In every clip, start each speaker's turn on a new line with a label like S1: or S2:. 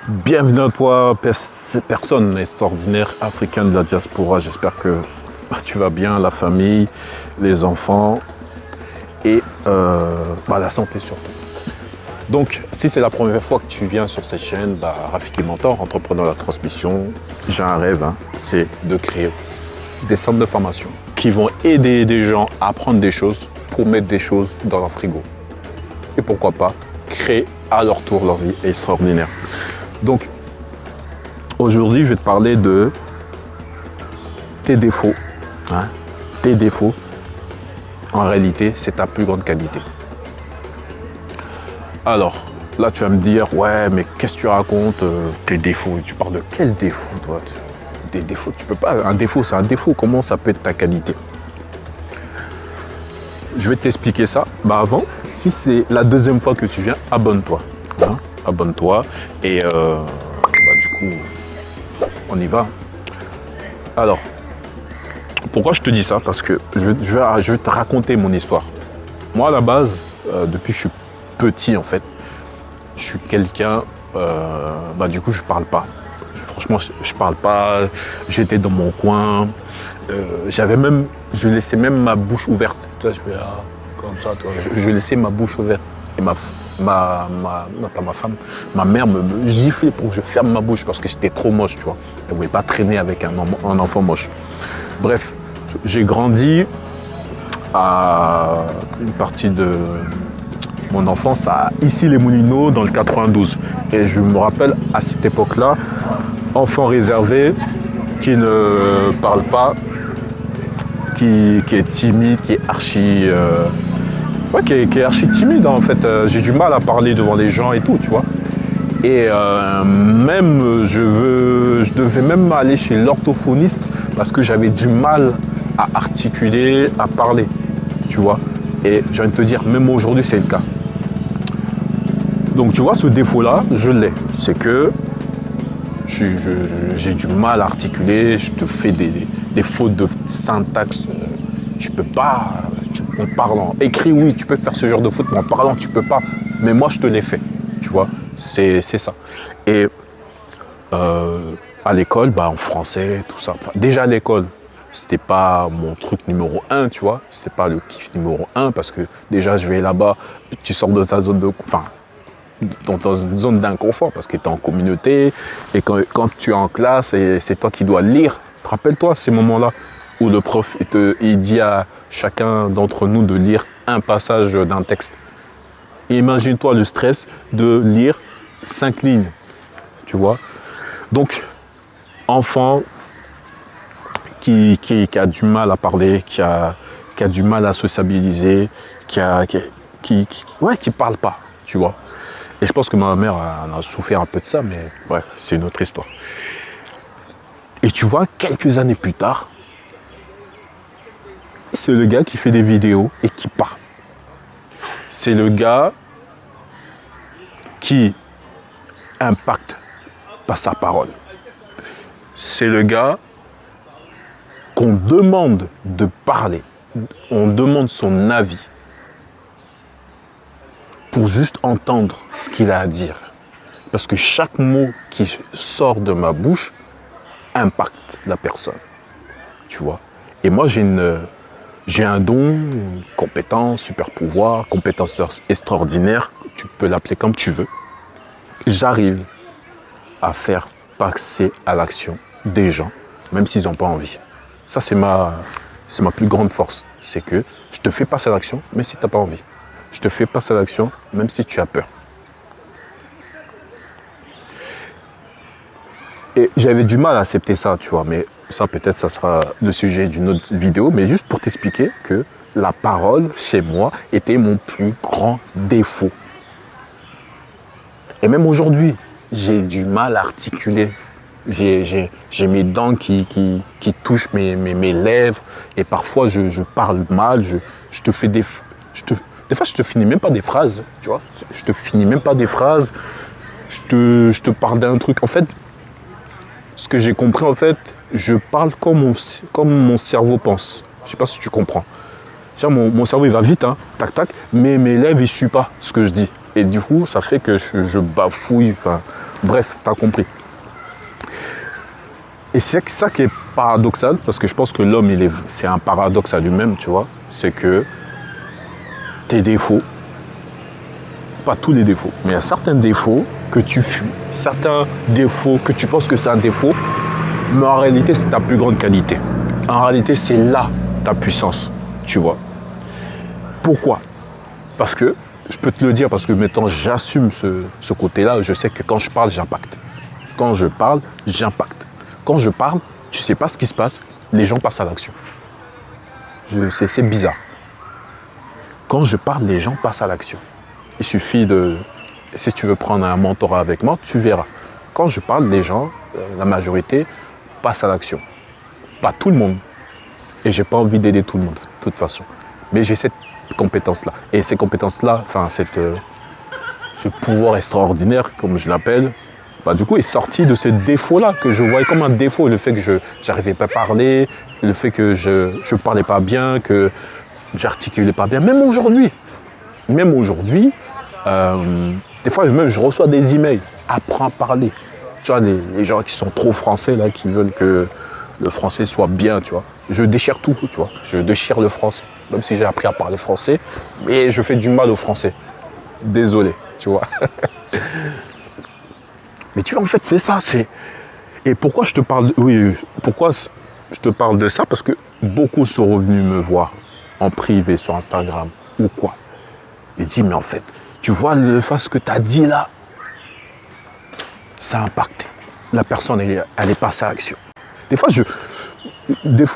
S1: Bienvenue à toi, personne extraordinaire africaine de la diaspora. J'espère que tu vas bien, la famille, les enfants et la santé surtout. Donc, si c'est la première fois que tu viens sur cette chaîne, Rafiki Mentor, entrepreneur de la transmission, j'ai un rêve, c'est de créer des centres de formation qui vont aider des gens à apprendre des choses pour mettre des choses dans leur frigo. Et pourquoi pas créer à leur tour leur vie extraordinaire. Donc, aujourd'hui, je vais te parler de tes défauts. Tes défauts, en réalité, c'est ta plus grande qualité. Alors, là, tu vas me dire, ouais, mais qu'est-ce que tu racontes, tes défauts? Tu parles de quels défauts, toi? Des défauts, tu peux pas. Un défaut, c'est un défaut. Comment ça peut être ta qualité? Je vais t'expliquer ça. Avant, si c'est la deuxième fois que tu viens, abonne-toi. Abonne-toi et du coup, on y va. Alors, pourquoi je te dis ça? Parce que je vais te raconter mon histoire. Moi, à la base, depuis que je suis petit, en fait, je suis quelqu'un, du coup, je parle pas. Franchement, je parle pas. J'étais dans mon coin. Je laissais même ma bouche ouverte. Toi, je fais comme ça, toi. Je laissais ma bouche ouverte. Et pas ma femme, ma mère me giflait pour que je ferme ma bouche parce que j'étais trop moche, tu vois. Elle ne voulait pas traîner avec un enfant moche. Bref, j'ai grandi à une partie de mon enfance à Issy-les-Moulineaux dans le 92. Et je me rappelle à cette époque-là, enfant réservé, qui ne parle pas, qui est timide, qui est archi... qui est archi timide en fait. J'ai du mal à parler devant les gens et tout, tu vois. Et même, je devais même aller chez l'orthophoniste parce que j'avais du mal à articuler, à parler, tu vois. Et j'ai envie de te dire, même aujourd'hui, c'est le cas. Donc, tu vois, ce défaut-là, je l'ai. C'est que j'ai du mal à articuler, je te fais des fautes de syntaxe. Tu peux pas... En parlant, écrit oui, tu peux faire ce genre de faute, mais en parlant, tu peux pas. Mais moi, je te l'ai fait, tu vois, c'est ça. Et à l'école, en français, tout ça. Déjà à l'école, c'était pas mon truc numéro 1, tu vois. C'était pas le kiff numéro 1 parce que déjà, je vais là-bas, tu sors de ta zone dans une zone d'inconfort parce que tu es en communauté et quand tu es en classe, c'est toi qui dois lire. Rappelle-toi ces moments-là où le prof il dit à chacun d'entre nous de lire un passage d'un texte. Imagine-toi le stress de lire 5 lignes, tu vois. Donc, enfant qui a du mal à parler, qui a du mal à sociabiliser, qui parle pas, tu vois. Et je pense que ma mère a souffert un peu de ça, mais bref, c'est une autre histoire. Et tu vois, quelques années plus tard, c'est le gars qui fait des vidéos et qui parle. C'est le gars qui impacte par sa parole. C'est le gars qu'on demande de parler. On demande son avis pour juste entendre ce qu'il a à dire. Parce que chaque mot qui sort de ma bouche impacte la personne. Tu vois? Et moi, j'ai un don, une compétence, super pouvoir, compétence extraordinaire, tu peux l'appeler comme tu veux. J'arrive à faire passer à l'action des gens, même s'ils n'ont pas envie. Ça, c'est ma plus grande force. C'est que je te fais passer à l'action, même si tu n'as pas envie. Je te fais passer à l'action, même si tu as peur. Et j'avais du mal à accepter ça, tu vois, mais ça peut-être ça sera le sujet d'une autre vidéo, mais juste pour t'expliquer que la parole chez moi était mon plus grand défaut. Et même aujourd'hui, j'ai du mal à articuler. J'ai mes dents qui touchent mes lèvres et parfois je parle mal, je te fais des fois je te finis même pas des phrases, tu vois. Je te finis même pas des phrases, je te parle d'un truc. En fait, ce que j'ai compris, en fait, je parle comme mon cerveau pense. Je sais pas si tu comprends. Mon cerveau, il va vite, tac, tac, mais mes lèvres, ils ne suivent pas ce que je dis. Et du coup, ça fait que je bafouille. Bref, tu as compris. Et c'est ça qui est paradoxal, parce que je pense que l'homme, c'est un paradoxe à lui-même, tu vois. C'est que tes défauts, pas tous les défauts, mais il y a certains défauts que tu fuis, certains défauts que tu penses que c'est un défaut, mais en réalité, c'est ta plus grande qualité. En réalité, c'est là ta puissance, tu vois. Pourquoi? Parce que, je peux te le dire, parce que maintenant, j'assume ce côté-là, je sais que quand je parle, j'impacte. Quand je parle, j'impacte. Quand je parle, tu ne sais pas ce qui se passe, les gens passent à l'action. C'est bizarre. Quand je parle, les gens passent à l'action. Il suffit de... Si tu veux prendre un mentorat avec moi, tu verras. Quand je parle, les gens, la majorité, passent à l'action. Pas tout le monde. Et je n'ai pas envie d'aider tout le monde, de toute façon. Mais j'ai cette compétence-là. Et ces compétences-là, enfin, ce pouvoir extraordinaire, comme je l'appelle, bah, du coup, est sorti de ce défaut-là que je voyais comme un défaut. Le fait que je n'arrivais pas à parler, le fait que je ne parlais pas bien, que j'articulais pas bien. Même aujourd'hui, des fois, même je reçois des emails. Apprends à parler. Tu vois, les gens qui sont trop français, là, qui veulent que le français soit bien, tu vois. Je déchire tout, tu vois. Je déchire le français. Même si j'ai appris à parler français, mais je fais du mal au français. Désolé, tu vois. Mais tu vois, en fait, c'est ça. Et pourquoi je te parle... pourquoi je te parle de ça? Parce que beaucoup sont revenus me voir en privé sur Instagram ou quoi. Ils disent, mais en fait, tu vois ce que tu as dit là, ça a impacté. La personne, elle est passée à l'action. Des fois,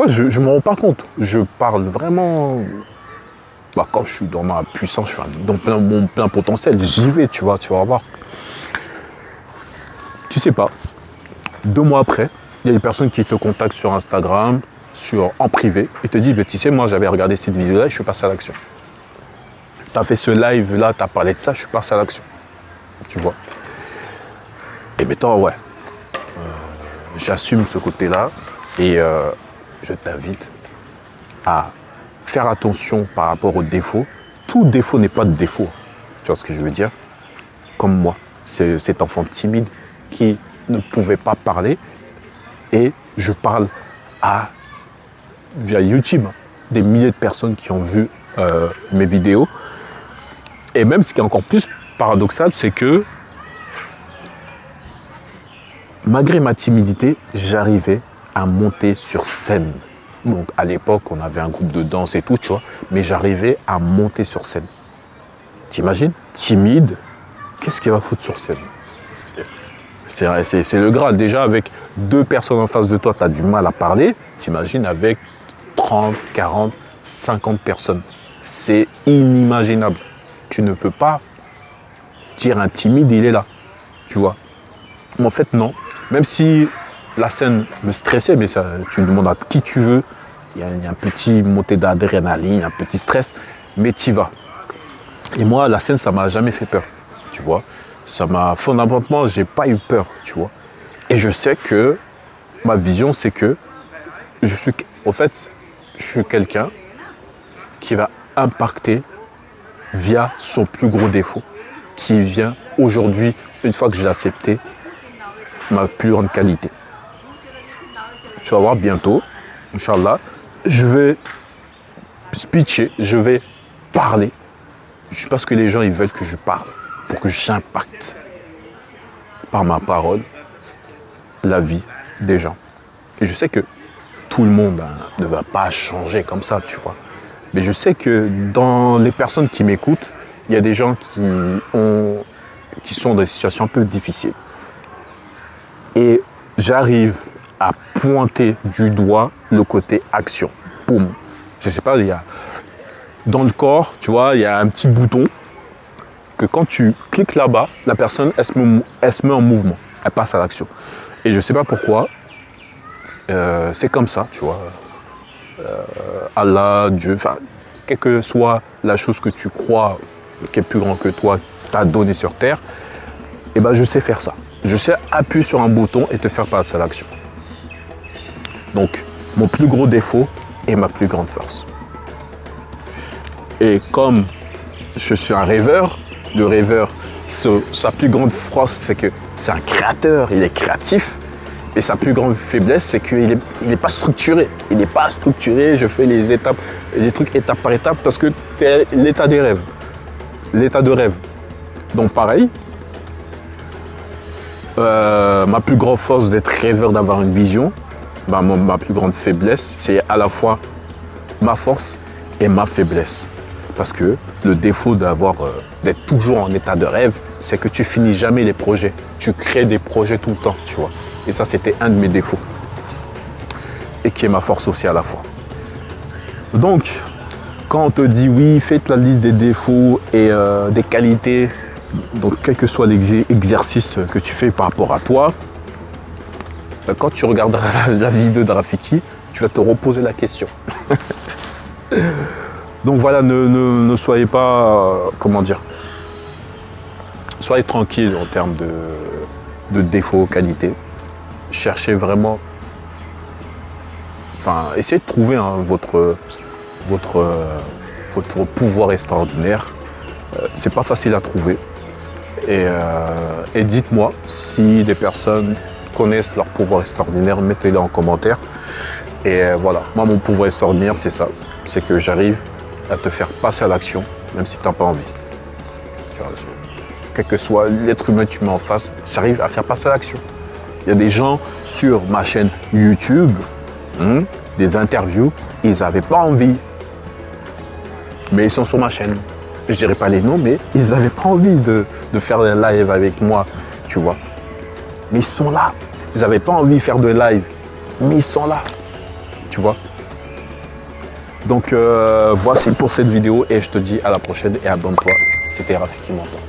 S1: je ne me rends pas compte. Je parle vraiment... Bah, quand je suis dans ma puissance, je suis dans mon plein potentiel, j'y vais, tu vas voir. Tu sais pas, 2 mois après, il y a des personnes qui te contactent sur Instagram, en privé, et te disent, tu sais, moi j'avais regardé cette vidéo-là et je suis passé à l'action. Tu as fait ce live-là, tu as parlé de ça, je suis passé à l'action. Tu vois. Et maintenant, ouais, j'assume ce côté-là et je t'invite à faire attention par rapport aux défauts. Tout défaut n'est pas de défaut. Tu vois ce que je veux dire? Comme moi, cet enfant timide qui ne pouvait pas parler et je parle via YouTube, des milliers de personnes qui ont vu mes vidéos. Et même ce qui est encore plus paradoxal, c'est que malgré ma timidité, j'arrivais à monter sur scène. Donc à l'époque, on avait un groupe de danse et tout, tu vois, mais j'arrivais à monter sur scène. T'imagines? Timide, qu'est-ce qu'il va foutre sur scène? C'est le Graal. Déjà, avec 2 personnes en face de toi, tu as du mal à parler. T'imagines avec 30, 40, 50 personnes. C'est inimaginable. Tu ne peux pas dire un timide, il est là. Tu vois? Mais en fait, non. Même si la scène me stressait, mais ça, tu demandes à qui tu veux. Il y a un petit montée d'adrénaline, un petit stress, mais tu y vas. Et moi, la scène, ça m'a jamais fait peur. Tu vois? Fondamentalement, j'ai pas eu peur, tu vois. Et je sais que ma vision, c'est que je suis quelqu'un qui va impacter via son plus gros défaut, qui vient aujourd'hui, une fois que je l'ai accepté, ma plus grande qualité. Tu vas voir bientôt, Inch'Allah, je vais speecher, je vais parler, parce que les gens ils veulent que je parle, pour que j'impacte par ma parole la vie des gens. Et je sais que tout le monde ne va pas changer comme ça, tu vois. Mais je sais que dans les personnes qui m'écoutent, il y a des gens qui sont dans des situations un peu difficiles. Et j'arrive à pointer du doigt le côté action. Boum. Je sais pas, dans le corps, tu vois, il y a un petit bouton que quand tu cliques là-bas, la personne, elle se met en mouvement. Elle passe à l'action. Et je sais pas pourquoi, c'est comme ça, tu vois. Allah, Dieu, enfin, quelle que soit la chose que tu crois qui est plus grand que toi, t'a donné sur terre, et ben je sais faire ça. Je sais appuyer sur un bouton et te faire passer à l'action. Donc, mon plus gros défaut est ma plus grande force. Et comme je suis un rêveur, le rêveur, sa plus grande force, c'est que c'est un créateur, il est créatif. Et sa plus grande faiblesse, c'est qu'il n'est pas structuré. Il n'est pas structuré, je fais les trucs étape par étape parce que tu es l'état des rêves. L'état de rêve. Donc pareil, ma plus grande force d'être rêveur, d'avoir une vision, ma plus grande faiblesse, c'est à la fois ma force et ma faiblesse. Parce que le défaut d'être toujours en état de rêve, c'est que tu finis jamais les projets. Tu crées des projets tout le temps, tu vois. Et ça, c'était un de mes défauts. Et qui est ma force aussi à la fois. Donc, quand on te dit oui, fais la liste des défauts et des qualités, donc quel que soit l'exercice que tu fais par rapport à toi, quand tu regarderas la vidéo de Rafiki, tu vas te reposer la question. Donc voilà, ne soyez pas, comment dire, soyez tranquille en termes de défauts, qualités. Cherchez vraiment, essayez de trouver votre pouvoir extraordinaire. C'est pas facile à trouver. Et dites-moi si des personnes connaissent leur pouvoir extraordinaire, mettez-le en commentaire. Et voilà, moi mon pouvoir extraordinaire c'est ça, c'est que j'arrive à te faire passer à l'action, même si tu n'as pas envie. Quel que soit l'être humain que tu mets en face, j'arrive à faire passer à l'action. Il y a des gens sur ma chaîne YouTube, des interviews, ils n'avaient pas envie. Mais ils sont sur ma chaîne. Je ne dirais pas les noms, mais ils n'avaient pas envie de faire un live avec moi, tu vois. Mais ils sont là. Ils n'avaient pas envie de faire de live, mais ils sont là, tu vois. Donc voici pour cette vidéo et je te dis à la prochaine et abonne-toi. C'était Rafiki Mentor.